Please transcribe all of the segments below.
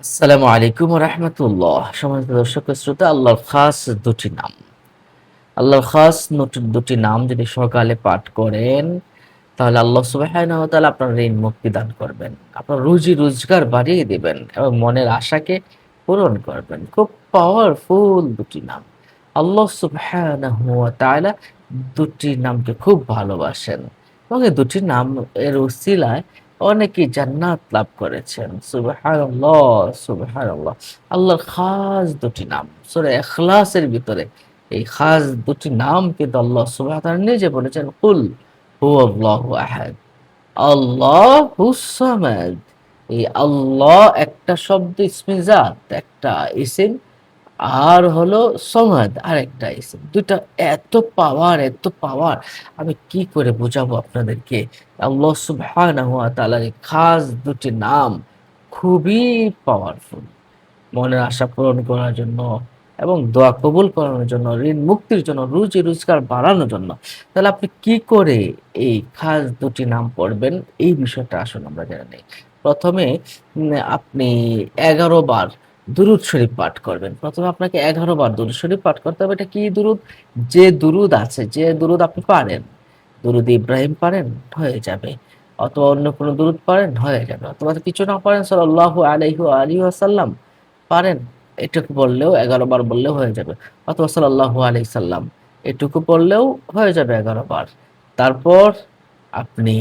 আসসালামু আলাইকুম ওয়া রাহমাতুল্লাহ। সম্মানিত দর্শক ও শ্রোতা, আল্লাহর খাস দুটি নাম। আল্লাহর খাস দুটি নাম যদি সকালে পাঠ করেন, তাহলে আল্লাহ সুবহানাহু ওয়া তাআলা আপনার ঋণ মুক্তি দান করবেন। আপনার রুজি রোজগার বাড়িয়ে দিবেন এবং মনের আশাকে পূরণ করবেন। খুব পাওয়ারফুল দুটি নাম। আল্লাহ সুবহানাহু ওয়া তাআলা দুটি নামকে খুব ভালোবাসেন এবং এই দুটি নাম এর উসিলায় অনেকেই জান্নাত লাভ করেছেন। সুবহানাল্লাহ, সুবহানাল্লাহ। আল্লাহর খাস দুটি নাম। সূরা ইখলাসের ভিতরে এই খাস দুটি নাম কিন্তু আল্লাহ সুবহানাহু ওয়া তাআলা নিজে বলেছেন, কুল হুয়াল্লাহু আহাদ, আল্লাহুস সামাদ। এই আল্লাহ একটা শব্দ, ইসমে জাত একটা ইসিম, আর হলো সমাদ আরেকটা ইসিম। ২ টা এত পাওয়ার আমি কি করে বুঝাবো আপনাদেরকে? আল্লাহ সুবহানাহু ওয়া তাআলার এই খাস দুটি নাম খুবই পাওয়ারফুল। মনের আশা পূরণ করার জন্য এবং দোয়া কবুল করানোর জন্য, ঋণ মুক্তির জন্য, রুজি রোজগার বাড়ানোর জন্য। তাহলে আপনি কি করে এই খাস দুটি নাম পড়বেন, এই বিষয়টা আসুন আমরা জেনে নেই। ১ম এ আপনি ১১ বার দুরূদ শরীফ পাঠ করবেন। ১ম এ আপনাকে ১১ বার দুরূদ শরীফ পাঠ করতে হবে। এটা কি দুরূদ? যে দুরূদ আছে, যে দুরূদ আপনি পারেন। দুরূদ ইব্রাহিম পারেন, হয়ে যাবে। অথবা অন্য কোনো দুরূদ পারেন, হয়ে যাবে। অথবা কিছু না পারেন, সাল্লাল্লাহু আলাইহি ওয়া আলিহি ওয়াসাল্লাম পারেন, এটুকু বললেও ১১ বার বললেও হয়ে যাবে। অথবা সাল্লাল্লাহু আলাইহি সাল্লাম এটুকু পড়লেও হয়ে যাবে ১১ বার। তারপর আপনি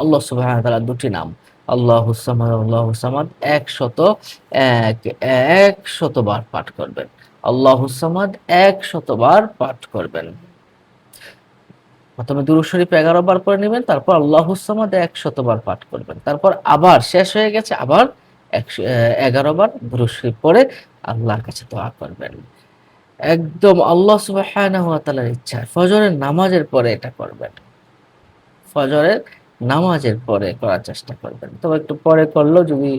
আল্লাহ সুবহানাহু ওয়া তাআলার দুটি নাম আল্লাহুস সামাদ, আল্লাহুস সামাদ ১০০ বার পাঠ করবেন। আল্লাহুস সামাদ ১০০ বার পাঠ করবেন। ১ম এ দুরূদ শরীফ ১১ বার পড়ে নিবেন, তারপর আল্লাহুস সামাদ ১০০ বার পাঠ করবেন। তারপর আবার শেষ হয়ে গেছে, আবার ১১ বার দুরূদ শরীফ পড়ে আল্লাহর কাছে দোয়া করবেন। একদম আল্লাহ সুবহানাহু ওয়া তাআলার ইচ্ছায় ফজরের নামাজের পরে এটা করবেন। ফজরের নামাজের পরে করার চেষ্টা করবেন। তবে একটু পরে করলেও যদি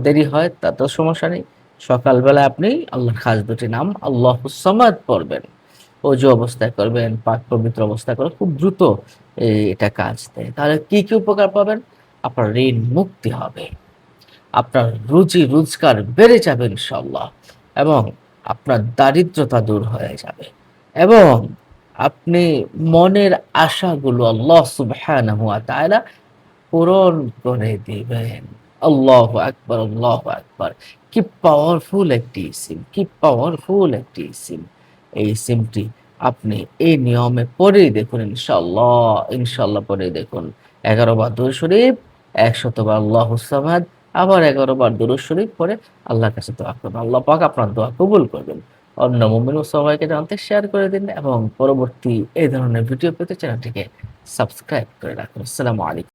দেরি হয় তাতেও সমস্যা নেই। সকালবেলায় আপনি আল্লাহর খাস দুটি নাম আল্লাহুস সামাদ পড়বেন। অজু অবস্থায় করবেন, পাক পবিত্র অবস্থায় করবেন। খুব দ্রুত এটা কাজ দেয়। তাহলে কি উপকার পাবেন? আপনার ঋণ মুক্তি হবে। আপনার রুজি রোজগার বেড়ে যাবে ইনশাআল্লাহ এবং আপনার দারিদ্রতা দূর হয়ে যাবে এবং আপনি মনের আশাগুলো আল্লাহ সুবহানাহু ওয়া তাআলা পূরণ করে দিবেন। আল্লাহু আকবার, আল্লাহু আকবার। কি পাওয়ারফুল একটি ইসিম, কি পাওয়ারফুল একটি ইসিম। এই ইসিমটি আপনি এই নিয়মে পড়েই দেখুন ইনশাআল্লাহ, ইনশাআল্লাহ পড়েই দেখুন। ১১ বার দুরূদ শরীফ, ১০০ বার আল্লাহুস সামাদ, আবার ১১ বার দুরূদ শরীফ পড়ে আল্লাহর কাছে দোয়া করবেন। আল্লাহ পাক আপনার দোয়া কবুল করবেন। অন্য মুমিন ও সবাইকে জানতে শেয়ার করে দিন এবং পরবর্তী এই ধরনের ভিডিও পেতে চ্যানেলটিকে সাবস্ক্রাইব করে রাখুন। আসসালামু আলাইকুম।